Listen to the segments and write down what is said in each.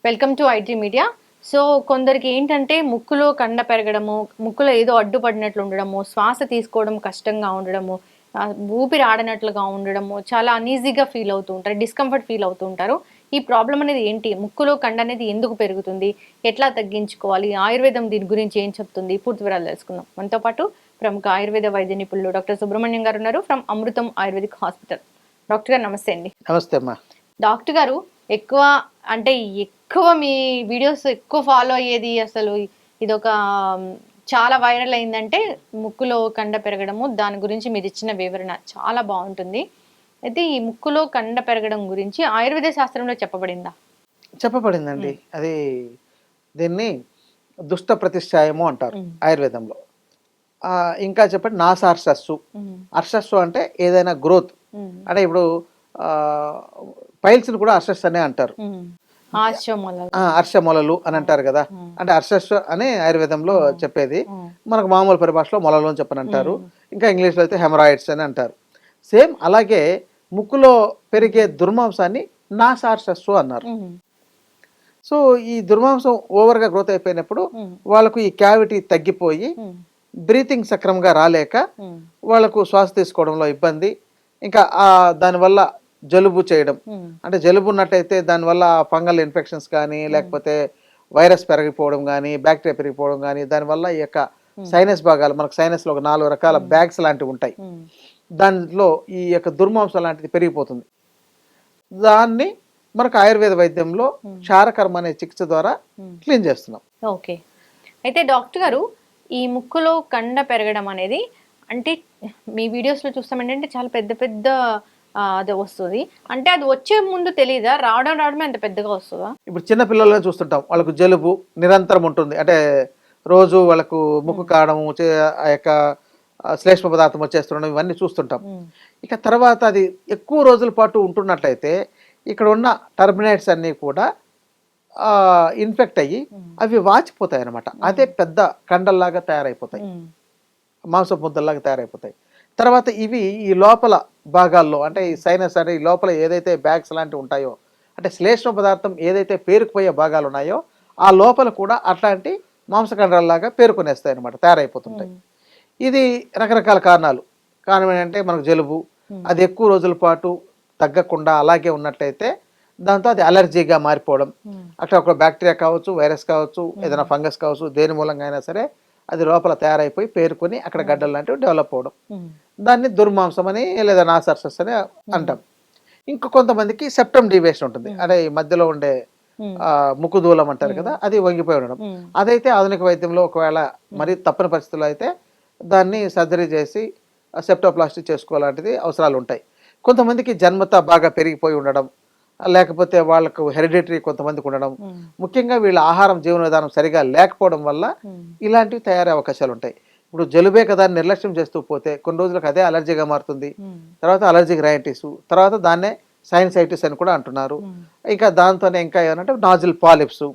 Welcome to IT media. So కొందరికి ఏంటంటే ముక్కులో కండ పెరగడము, ముక్కులో ఏదో అడ్డుపడినట్లు ఉండడము, శ్వాస తీసుకోవడం కష్టంగా ఉండడము, ఊపిరి ఆడనట్లుగా ఉండడము, చాలా అనీజీగా ఫీల్ అవుతూ ఉంటారు, డిస్కంఫర్ట్ ఫీల్ అవుతూ ఉంటారు. ఈ ప్రాబ్లం అనేది ఏంటి? ముక్కులో కండ అనేది ఎందుకు పెరుగుతుంది? ఎట్లా తగ్గించుకోవాలి? ఆయుర్వేదం దీని గురించి ఏం చెప్తుంది? పూర్తి వివరాలు తెలుసుకుందాం. మనతో పాటు ప్రముఖ ఆయుర్వేద వైద్య నిపుణులు డాక్టర్ సుబ్రహ్మణ్యం గారు ఉన్నారు from Amrutham ayurvedic hospital. Doctor గారు నమస్తే అండి. నమస్తే అమ్మా. డాక్టర్ గారు, ఎక్కువ అంటే ఎక్కువ మీ వీడియోస్ ఎక్కువ ఫాలో అయ్యేది అసలు ఇదొక చాలా వైరల్ అయిందంటే ముక్కులో కండ పెరగడము, దాని గురించి మీరు ఇచ్చిన వివరణ చాలా బాగుంటుంది. అయితే ఈ ముక్కులో కండ పెరగడం గురించి ఆయుర్వేద శాస్త్రంలో చెప్పబడిందా? చెప్పబడిందండి. అది దీన్ని దుష్ట ప్రతిష్టాయము అంటారు ఆయుర్వేదంలో. ఇంకా చెప్పండి, నాసార్షస్సు. అర్షస్సు అంటే ఏదైనా గ్రోత్, అంటే ఇప్పుడు పైల్స్ కూడా అర్షస్ అనే అంటారు, అర్షమొలలు అని అంటారు కదా. అంటే అర్షస్ అని ఆయుర్వేదంలో చెప్పేది, మనకు మామూలు పరిభాషలో మొలలు అని చెప్పని అంటారు. ఇంకా ఇంగ్లీష్లో అయితే హెమరాయిడ్స్ అని అంటారు. సేమ్ అలాగే ముక్కులో పెరిగే దుర్మాంసాన్ని నాసార్షస్సు అన్నారు. సో ఈ దుర్మాంసం ఓవర్గా గ్రోత్ అయిపోయినప్పుడు వాళ్ళకు ఈ క్యావిటీ తగ్గిపోయి బ్రీతింగ్ సక్రమంగా రాలేక వాళ్ళకు శ్వాస తీసుకోవడంలో ఇబ్బంది, ఇంకా దానివల్ల జలుబు చేయడం, అంటే జలుబు ఉన్నట్టయితే దానివల్ల ఫంగల్ ఇన్ఫెక్షన్స్ కానీ, లేకపోతే వైరస్ పెరిగిపోవడం కానీ, బ్యాక్టీరియా పెరిగిపోవడం కానీ, దానివల్ల ఈ యొక్క సైనస్ భాగాలు, మనకు సైనస్లో ఒక 4 రకాల బ్యాగ్స్ లాంటివి ఉంటాయి, దాంట్లో ఈ యొక్క దుర్మాంసం లాంటిది పెరిగిపోతుంది. దాన్ని మనకు ఆయుర్వేద వైద్యంలో క్షారకర్మ అనే చికిత్స ద్వారా క్లీన్ చేస్తున్నాం. ఓకే. అయితే డాక్టర్ గారు, ఈ ముక్కులో కండ పెరగడం అనేది అంటే మీ వీడియోస్లో చూస్తాం ఏంటంటే చాలా పెద్ద పెద్ద అది వస్తుంది, అంటే అది వచ్చే ముందు తెలియదా? రావడమే అంత పెద్దగా వస్తుందా? ఇప్పుడు చిన్న పిల్లలను చూస్తుంటాం, వాళ్ళకు జలుబు నిరంతరం ఉంటుంది, అంటే రోజు వాళ్ళకు ముక్కు కావడం, ఆ యొక్క శ్లేష్మ పదార్థం వచ్చేస్తుండడం, ఇవన్నీ చూస్తుంటాం. ఇక తర్వాత అది ఎక్కువ రోజుల పాటు ఉంటున్నట్లయితే ఇక్కడ ఉన్న టర్మినేట్స్ అన్నీ కూడా ఇన్ఫెక్ట్ అయ్యి అవి వాచిపోతాయి అన్నమాట. అదే పెద్ద కండల్లాగా తయారైపోతాయి, మాంస ముద్దల్లాగా తయారైపోతాయి. తర్వాత ఇవి ఈ లోపల భాగాల్లో, అంటే ఈ సైనస్ అంటే ఈ లోపల ఏదైతే బ్యాగ్స్ లాంటివి ఉంటాయో, అంటే శ్లేష్మ పదార్థం ఏదైతే పేరుకుపోయే భాగాలు ఉన్నాయో ఆ లోపల కూడా అట్లాంటి మాంసఖండాలలాగా పేరుకునేస్తాయి అన్నమాట, తయారైపోతుంటాయి. ఇది రకరకాల కారణాలు. కారణం ఏంటంటే మనకు జలుబు, అది ఎక్కువ రోజుల పాటు తగ్గకుండా అలాగే ఉన్నట్లయితే దాంతో అది అలర్జీగా మారిపోవడం, అక్కడ ఒక బ్యాక్టీరియా కావచ్చు, వైరస్ కావచ్చు, ఏదైనా ఫంగస్ కావచ్చు, దేని మూలంగా అయినా సరే అది లోపల తయారైపోయి పేరుకొని అక్కడ గడ్డలు లాంటివి డెవలప్ అవడం, దాన్ని దుర్మాంసం అని లేదా నాసార్షస్ అని అంటాం. ఇంకా కొంతమందికి సెప్టమ్ డీవియేషన్ ఉంటుంది, అంటే ఈ మధ్యలో ఉండే ముక్కు దూలం అంటారు కదా, అది వంగిపోయి ఉండడం. అదైతే ఆధునిక వైద్యంలో ఒకవేళ మరి తప్పని పరిస్థితుల్లో అయితే దాన్ని సర్జరీ చేసి సెప్టోప్లాస్టీ చేసుకోవాలంటిది అవసరాలు ఉంటాయి. కొంతమందికి జన్మత బాగా పెరిగిపోయి ఉండడం, లేకపోతే వాళ్ళకు హెరిడిటరీ కొంతమందికి ఉండడం, ముఖ్యంగా వీళ్ళ ఆహారం జీవన విధానం సరిగా లేకపోవడం వల్ల ఇలాంటివి తయారయ్యే అవకాశాలు ఉంటాయి. ఇప్పుడు జలుబే కదా నిర్లక్ష్యం చేస్తూ పోతే కొన్ని రోజులకు అదే అలర్జీగా మారుతుంది, తర్వాత అలర్జిక్ రైనైటిస్, తర్వాత దాన్నే సైనసైటిస్ అని కూడా అంటున్నారు. ఇంకా దాంతోనే ఇంకా ఏమంటే నాజిల్ పాలిప్స్,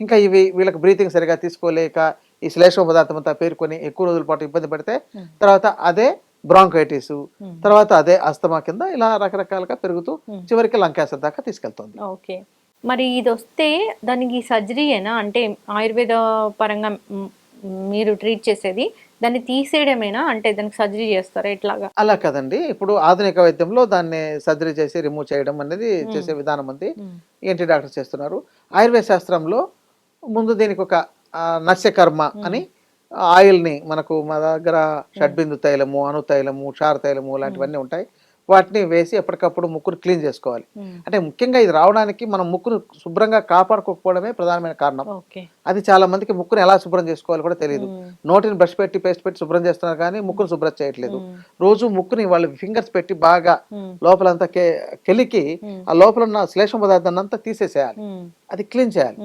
ఇంకా ఇవి వీళ్ళకి బ్రీతింగ్ సరిగా తీసుకోలేక ఈ శ్లేష్మ పదార్థం అంతా పేరుకొని ఎక్కువ రోజుల పాటు ఇబ్బంది పడితే తర్వాత అదే బ్రాంకైటిస్, తర్వాత అదే అస్తమా కింద ఇలా రకరకాలుగా పెరుగుతూ చివరికి లంగ్ క్యాన్సర్ దాకా తీసుకెళ్తుంది. ఓకే. మరి ఇది వస్తే దానికి సర్జరీయేనా? అంటే ఆయుర్వేద పరంగా మీరు ట్రీట్ చేసేది దాన్ని తీసేయడమేనా? అంటే దానికి సర్జరీ చేస్తారా ఎట్లాగా? అలా కదండి, ఇప్పుడు ఆధునిక వైద్యంలో దాన్ని సర్జరీ చేసి రిమూవ్ చేయడం అనేది చేసే విధానం ఉంది, ఏంటి డాక్టర్ చేస్తున్నారు. ఆయుర్వేద శాస్త్రంలో ముందు దీనికి ఒక నస్యకర్మ అని ఆయిల్ని, మనకు మా దగ్గర షడ్బిందు తైలము, అనుతైలము, క్షార తైలము లాంటివన్నీ ఉంటాయి, వాటిని వేసి ఎప్పటికప్పుడు ముక్కును క్లీన్ చేసుకోవాలి. అంటే ముఖ్యంగా ఇది రావడానికి మనం ముక్కును శుభ్రంగా కాపాడుకోకపోవడమే ప్రధానమైన కారణం. అది చాలా మందికి ముక్కును ఎలా శుభ్రం చేసుకోవాలి కూడా తెలియదు. నోటిని బ్రష్ పెట్టి పేస్ట్ పెట్టి శుభ్రం చేస్తున్నారు కానీ ముక్కును శుభ్రం చేయట్లేదు. రోజు ముక్కుని వాళ్ళు ఫింగర్స్ పెట్టి బాగా లోపలంతా కెలికి ఆ లోపల ఉన్న శ్లేష్మ పదార్థాన్ని అంతా తీసేసేయాలి, అది క్లీన్ చేయాలి.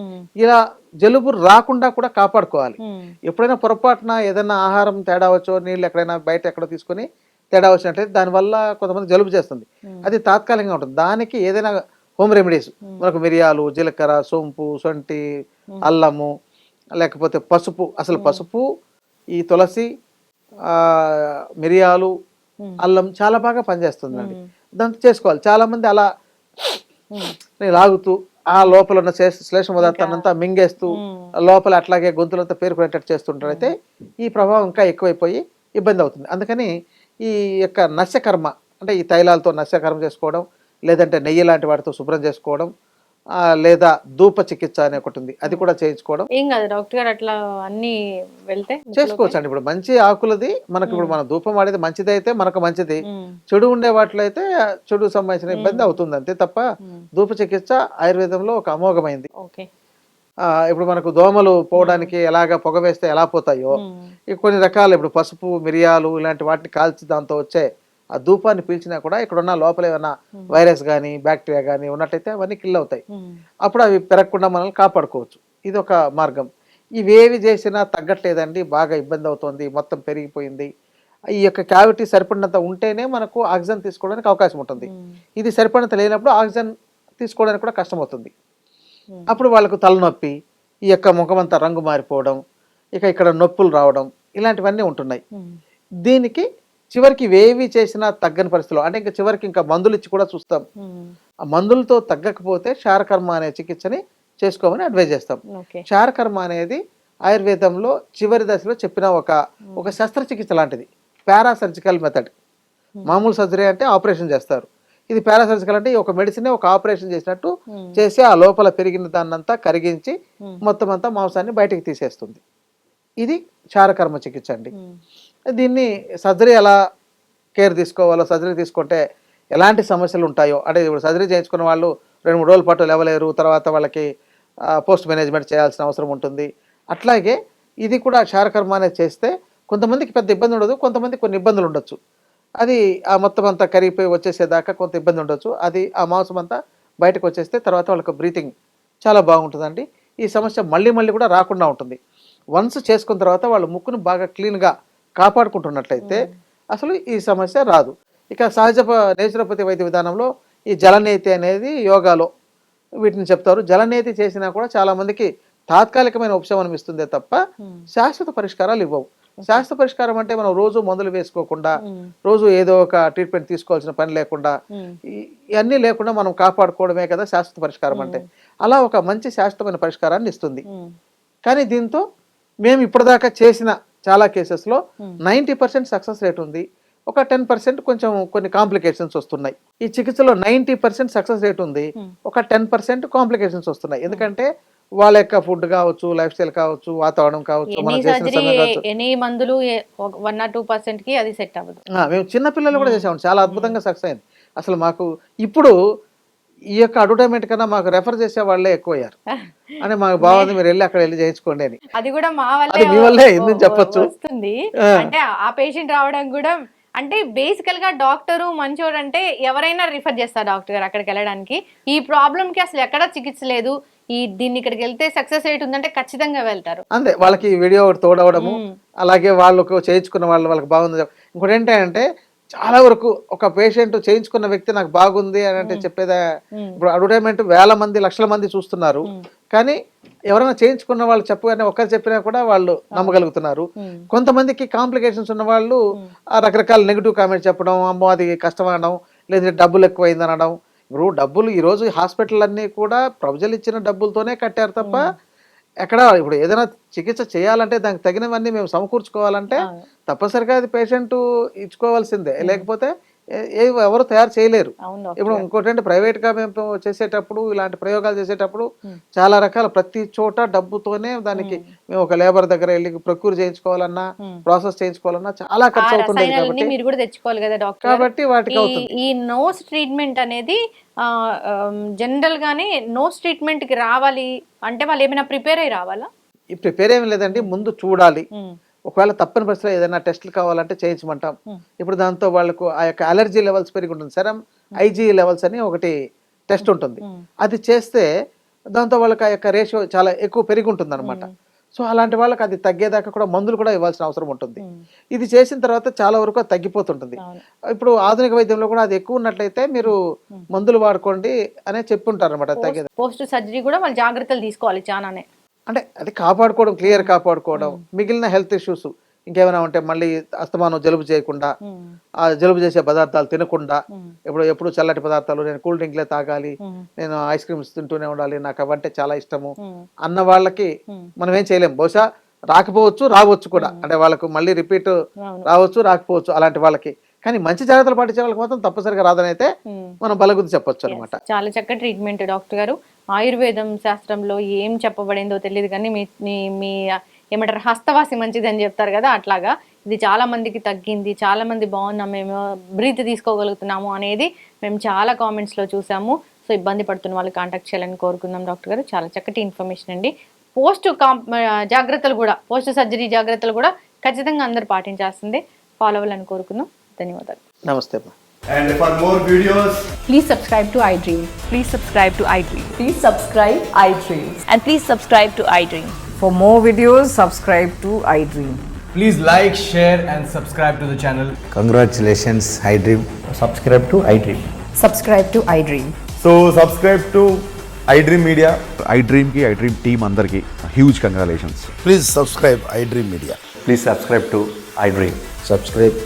ఇలా జలుబు రాకుండా కూడా కాపాడుకోవాలి. ఎప్పుడైనా పొరపాటున ఏదైనా ఆహారం తేడా వచ్చో, నీళ్ళు ఎక్కడైనా బయట ఎక్కడో తీసుకొని తేడా వచ్చినట్లయితే దానివల్ల కొంతమంది జలుబు చేస్తుంది, అది తాత్కాలికంగా ఉంటుంది. దానికి ఏదైనా హోమ్ రెమెడీస్, మనకు మిరియాలు, జీలకర్ర, సోంపు, సొంటి, అల్లము, లేకపోతే పసుపు, అసలు పసుపు, ఈ తులసి, మిరియాలు, అల్లం చాలా బాగా పనిచేస్తుందండి, దాంతో చేసుకోవాలి. చాలా మంది అలా లాగుతూ ఆ లోపల ఉన్న శ్లేష్మ పదార్థాన్ని అంతా మింగేస్తూ లోపల అట్లాగే గొంతులంతా పేరుకునేటట్టు చేస్తుంటారు. అయితే ఈ ప్రభావం ఇంకా ఎక్కువైపోయి ఇబ్బంది అవుతుంది. అందుకని ఈ యొక్క నస్యకర్మ అంటే ఈ తైలాలతో నస్యకర్మ చేసుకోవడం, లేదంటే నెయ్యి లాంటి వాటితో శుభ్రం చేసుకోవడం, లేదా ధూప చికిత్స అని ఒకటి ఉంది, అది కూడా చేయించుకోవడం. ఏం కాదు డాక్టర్ గారు అట్లా అన్ని వెళ్తే చేసుకోవచ్చు అండి. ఇప్పుడు మంచి ఆకులది మనకి ఇప్పుడు మన ధూపం వాడేది మంచిదైతే మనకు మంచిది, చెడు ఉండే వాటిలో అయితే చెడు సంబంధించిన ఇబ్బంది అవుతుంది అంతే తప్ప ధూప చికిత్స ఆయుర్వేదంలో ఒక అమోఘమైంది. ఓకే. ఇప్పుడు మనకు దోమలు పోవడానికి ఎలాగ పొగ వేస్తే ఎలా పోతాయో కొన్ని రకాలు ఇప్పుడు పసుపు మిరియాలు ఇలాంటి వాటిని కాల్చి దాంతో వచ్చే ఆ ధూపాన్ని పీల్చినా కూడా ఇక్కడున్న లోపల ఏమైనా వైరస్ కానీ బ్యాక్టీరియా కానీ ఉన్నట్టయితే అవన్నీ కిల్ అవుతాయి. అప్పుడు అవి పెరగకుండా మనల్ని కాపాడుకోవచ్చు. ఇది ఒక మార్గం. ఇవేవి చేసినా తగ్గట్లేదండి, బాగా ఇబ్బంది అవుతుంది, మొత్తం పెరిగిపోయింది, ఈ యొక్క క్యావిటీ సరిపడినంత ఉంటేనే మనకు ఆక్సిజన్ తీసుకోవడానికి అవకాశం ఉంటుంది. ఇది సరిపడినంత లేనప్పుడు ఆక్సిజన్ తీసుకోవడానికి కూడా కష్టం అవుతుంది. అప్పుడు వాళ్ళకు తలనొప్పి, ఈ యొక్క ముఖమంతా రంగు మారిపోవడం, ఇక ఇక్కడ నొప్పులు రావడం, ఇలాంటివన్నీ ఉంటున్నాయి. దీనికి చివరికి ఇవేవి చేసినా తగ్గని పరిస్థితిలో అంటే ఇంకా చివరికి ఇంకా మందులు ఇచ్చి కూడా చూస్తాం. ఆ మందులతో తగ్గకపోతే క్షారకర్మ అనే చికిత్సని చేసుకోమని అడ్వైజ్ చేస్తాం. క్షారకర్మ అనేది ఆయుర్వేదంలో చివరి దశలో చెప్పిన ఒక శస్త్రచికిత్స లాంటిది, పారాసర్జికల్ మెథడ్. మామూలు సర్జరీ అంటే ఆపరేషన్ చేస్తారు, ఇది పారాసర్జికల్ అంటే ఒక మెడిసిన్ ఒక ఆపరేషన్ చేసినట్టు చేసి ఆ లోపల పెరిగిన దాన్నంతా కరిగించి మొత్తం అంతా మాంసాన్ని బయటకు తీసేస్తుంది. ఇది క్షారకర్మ చికిత్స అండి. దీన్ని సర్జరీ ఎలా కేర్ తీసుకోవాలో, సర్జరీ తీసుకుంటే ఎలాంటి సమస్యలు ఉంటాయో, అంటే ఇప్పుడు సర్జరీ చేయించుకున్న వాళ్ళు 2-3 రోజుల పాటు లేవలేరు, తర్వాత వాళ్ళకి పోస్ట్ మేనేజ్మెంట్ చేయాల్సిన అవసరం ఉంటుంది. అట్లాగే ఇది కూడా క్షారకర్మ అనేది చేస్తే కొంతమందికి పెద్ద ఇబ్బంది ఉండదు, కొంతమందికి కొన్ని ఇబ్బందులు ఉండొచ్చు. అది ఆ మొత్తం అంతా కరిగిపోయి వచ్చేసేదాకా కొంత ఇబ్బంది ఉండొచ్చు. అది ఆ మాంసం అంతా బయటకు వచ్చేస్తే తర్వాత వాళ్ళకి బ్రీతింగ్ చాలా బాగుంటుందండి. ఈ సమస్య మళ్ళీ మళ్ళీ కూడా రాకుండా ఉంటుంది. వన్స్ చేసుకున్న తర్వాత వాళ్ళు ముక్కును బాగా క్లీన్గా కాపాడుకుంటున్నట్లయితే అసలు ఈ సమస్య రాదు. ఇక సహజ నేచురోపతి వైద్య విధానంలో ఈ జలనేతి అనేది యోగాలో వీటిని చెప్తారు. జలనేతి చేసినా కూడా చాలా మందికి తాత్కాలికమైన ఉపశమనం ఇస్తుందే తప్ప శాశ్వత పరిష్కారాలు ఇవ్వవు. శాస్త్ర పరిష్కారం అంటే మనం రోజు మందులు వేసుకోకుండా, రోజు ఏదో ఒక ట్రీట్మెంట్ తీసుకోవాల్సిన పని లేకుండా, ఇవన్నీ లేకుండా మనం కాపాడుకోవడమే కదా శాశ్వత పరిష్కారం అంటే. అలా ఒక మంచి శాశ్వతమైన పరిష్కారాన్ని ఇస్తుంది. కానీ దీంతో మేము ఇప్పటిదాకా చేసిన చాలా కేసెస్లో 90% సక్సెస్ రేట్ ఉంది. ఒక 10% కొంచెం కొన్ని కాంప్లికేషన్స్ వస్తున్నాయి. ఈ చికిత్సలో 90% సక్సెస్ రేట్ ఉంది, ఒక 10% కాంప్లికేషన్స్ వస్తున్నాయి. ఎందుకంటే వాళ్ళ యొక్క ఫుడ్ కావచ్చు, లైఫ్ స్టైల్ కావచ్చు, వాతావరణం కావచ్చు, ఎన్ని మందులు 1 or 2% కి అది సెట్ అవ్వదు. మేము చిన్న పిల్లలు కూడా చేసాము, చాలా అద్భుతంగా సక్సెస్ అయింది. అసలు మాకు ఇప్పుడు ఈ యొక్క అడ్వర్టైజ్మెంట్ కన్నా మాకు రెఫర్ చేసే వాళ్ళే ఎక్కువయ్యారు. అని మాకు బాగుంది, మీరు వెళ్ళి అక్కడ వెళ్ళి చేయించుకోండి అని. అది కూడా మా మీ వల్లే ఎందుకు చెప్పొచ్చు వస్తుంది. అంటే ఆ పేషెంట్ రావడం కూడా అంటే బేసికల్ గా డాక్టరు మంచోడు అంటే ఎవరైనా రిఫర్ చేస్తారు డాక్టర్ గారు అక్కడికి వెళ్ళడానికి. ఈ ప్రాబ్లం కి అసలు ఎక్కడా చికిత్స లేదు, దీన్ని ఇక్కడికి వెళ్తే సక్సెస్ రేట్ ఉందంటే ఖచ్చితంగా వెళ్తారు. అంతే, వాళ్ళకి వీడియో ఒకటి తోడవడము, అలాగే వాళ్ళకు చేయించుకున్న వాళ్ళకి బాగుంది. ఇంకోటి ఏంటంటే చాలా వరకు ఒక పేషెంట్ చేయించుకున్న వ్యక్తి నాకు బాగుంది అని అంటే చెప్పేదా, ఇప్పుడు అడ్వర్టైజ్మెంట్ వేల మంది లక్షల మంది చూస్తున్నారు, కానీ ఎవరైనా చేయించుకున్న వాళ్ళు చెప్పగానే ఒకరు చెప్పినా కూడా వాళ్ళు నమ్మగలుగుతున్నారు. కొంతమందికి కాంప్లికేషన్స్ ఉన్న వాళ్ళు రకరకాల నెగిటివ్ కామెంట్స్ చెప్పడం, అమ్మో అది కష్టం అనడం, లేదంటే డబ్బులు ఎక్కువైంది అనడం. ఇప్పుడు డబ్బులు ఈరోజు హాస్పిటల్ అన్నీ కూడా ప్రజలు ఇచ్చిన డబ్బులతోనే కట్టారు తప్ప ఎక్కడ ఇప్పుడు ఏదైనా చికిత్స చేయాలంటే దానికి తగినవన్నీ మేము సమకూర్చుకోవాలంటే తప్పనిసరిగా అది పేషెంట్ ఇచ్చుకోవాల్సిందే, లేకపోతే ఎవరు తయారు చేయలేరు. ఇప్పుడు ఇంకోటి అంటే ప్రైవేట్ గా మేము చేసేటప్పుడు ఇలాంటి ప్రయోగాలు చేసేటప్పుడు చాలా రకాల ప్రతి చోట డబ్బుతోనే దానికి మేము ఒక లేబర్ దగ్గర వెళ్ళి ప్రొక్యూర్ చేయించుకోవాలన్నా, ప్రాసెస్ చేయించుకోవాలన్నా చాలా ఖర్చు అవుతుంది కాబట్టి మీరు కూడా తెచ్చుకోవాలి కదా డాక్టర్. కాబట్టి వాటికి అవుతుంది. ఈ నోస్ ట్రీట్మెంట్ అనేది జనరల్ గానే నోస్ ట్రీట్మెంట్ కి రావాలి అంటే వాళ్ళు ఏమైనా ప్రిపేర్ అయ్యి రావాలా? ఈ ప్రిపేర్ ఏమి లేదండి, ముందు చూడాలి. ఒకవేళ తప్పని పరిస్థితిలో ఏదైనా టెస్టులు కావాలంటే చేయించమంటాం. ఇప్పుడు దాంతో వాళ్ళకు ఆ యొక్క అలర్జీ లెవెల్స్ పెరిగి ఉంటుంది, సెరం ఐజీ లెవెల్స్ అని ఒకటి టెస్ట్ ఉంటుంది. అది చేస్తే దాంతో వాళ్ళకి ఆ యొక్క రేషియో చాలా ఎక్కువ పెరిగి ఉంటుంది అనమాట. సో అలాంటి వాళ్ళకి అది తగ్గేదాకా కూడా మందులు కూడా ఇవ్వాల్సిన అవసరం ఉంటుంది. ఇది చేసిన తర్వాత చాలా వరకు తగ్గిపోతుంటుంది. ఇప్పుడు ఆధునిక వైద్యంలో కూడా అది ఎక్కువ ఉన్నట్లయితే మీరు మందులు వాడుకోండి అనే చెప్పుంటారు అనమాట. తగ్గేది పోస్ట్ సర్జరీ కూడా వాళ్ళు జాగ్రత్తలు తీసుకోవాలి చాలానే. అంటే అది కాపాడుకోవడం, క్లియర్ కాపాడుకోవడం, మిగిలిన హెల్త్ ఇష్యూస్ ఇంకేమైనా ఉంటే మళ్ళీ అస్తమానం జలుబు చేయకుండా, ఆ జలుబు చేసే పదార్థాలు తినకుండా, ఎప్పుడు చల్లటి పదార్థాలు, నేను కూల్ డ్రింక్లే తాగాలి, నేను ఐస్ క్రీమ్స్ తింటూనే ఉండాలి, నాకు అవంటే చాలా ఇష్టము అన్న వాళ్ళకి మనం ఏం చేయలేం. బహుశా రాకపోవచ్చు, రావచ్చు కూడా, అంటే వాళ్ళకు మళ్ళీ రిపీట్ రావచ్చు, రాకపోవచ్చు అలాంటి వాళ్ళకి. కానీ మంచి జాగ్రత్తలు పాటించే వాళ్ళకి మాత్రం తప్పనిసరిగా రాదని అయితే మనం బలగుద్ది చెప్పొచ్చు అనమాట. చాలా చక్కటి ట్రీట్మెంట్ డాక్టర్ గారు. ఆయుర్వేదం శాస్త్రంలో ఏం చెప్పబడిందో తెలియదు కానీ మీ ఏమంటారు హస్తవాసి మంచిది అని చెప్తారు కదా, అట్లాగా ఇది చాలా మందికి తగ్గింది, చాలా మంది బాగున్నాం, మేము బ్రీత్ తీసుకోగలుగుతున్నాము అనేది మేము చాలా కామెంట్స్లో చూసాము. సో ఇబ్బంది పడుతున్న వాళ్ళు కాంటాక్ట్ చేయాలని కోరుకుందాం డాక్టర్ గారు. చాలా చక్కటి ఇన్ఫర్మేషన్ అండి. జాగ్రత్తలు కూడా, పోస్ట్ సర్జరీ జాగ్రత్తలు కూడా ఖచ్చితంగా అందరూ పాటించాల్సిందే. ఫాలో అవ్వాలని కోరుకుందాం. ధన్యవాదాలు. నమస్తే. And for more videos, Please subscribe to iDream. Please subscribe to iDream. Please subscribe iDream. And please subscribe to iDream. For more videos, subscribe to iDream. please like, share and subscribe to the channel. Congratulations, iDream. Subscribe to iDream. Subscribe to iDream. So subscribe to iDream Media. iDream ki iDream team andarki huge congratulations. Please subscribe iDream Media. Please subscribe to iDream. Subscribe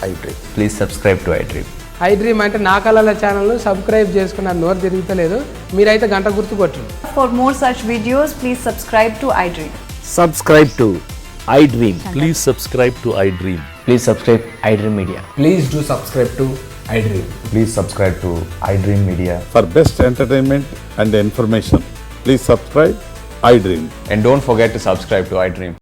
iDream. Please subscribe to iDream. iDream అంటే నా కళల ఛానల్ను subscribe చేసుకున్న నోరు తిరుగుతలేదు, మీరైతే గంట గుర్తు కొట్టండి. For more such videos, please subscribe to iDream. Subscribe to iDream. Please subscribe to iDream. Please subscribe iDream Media. Please do subscribe to iDream. Please subscribe to iDream Media. For best entertainment and information, please subscribe iDream. And don't forget to subscribe to iDream.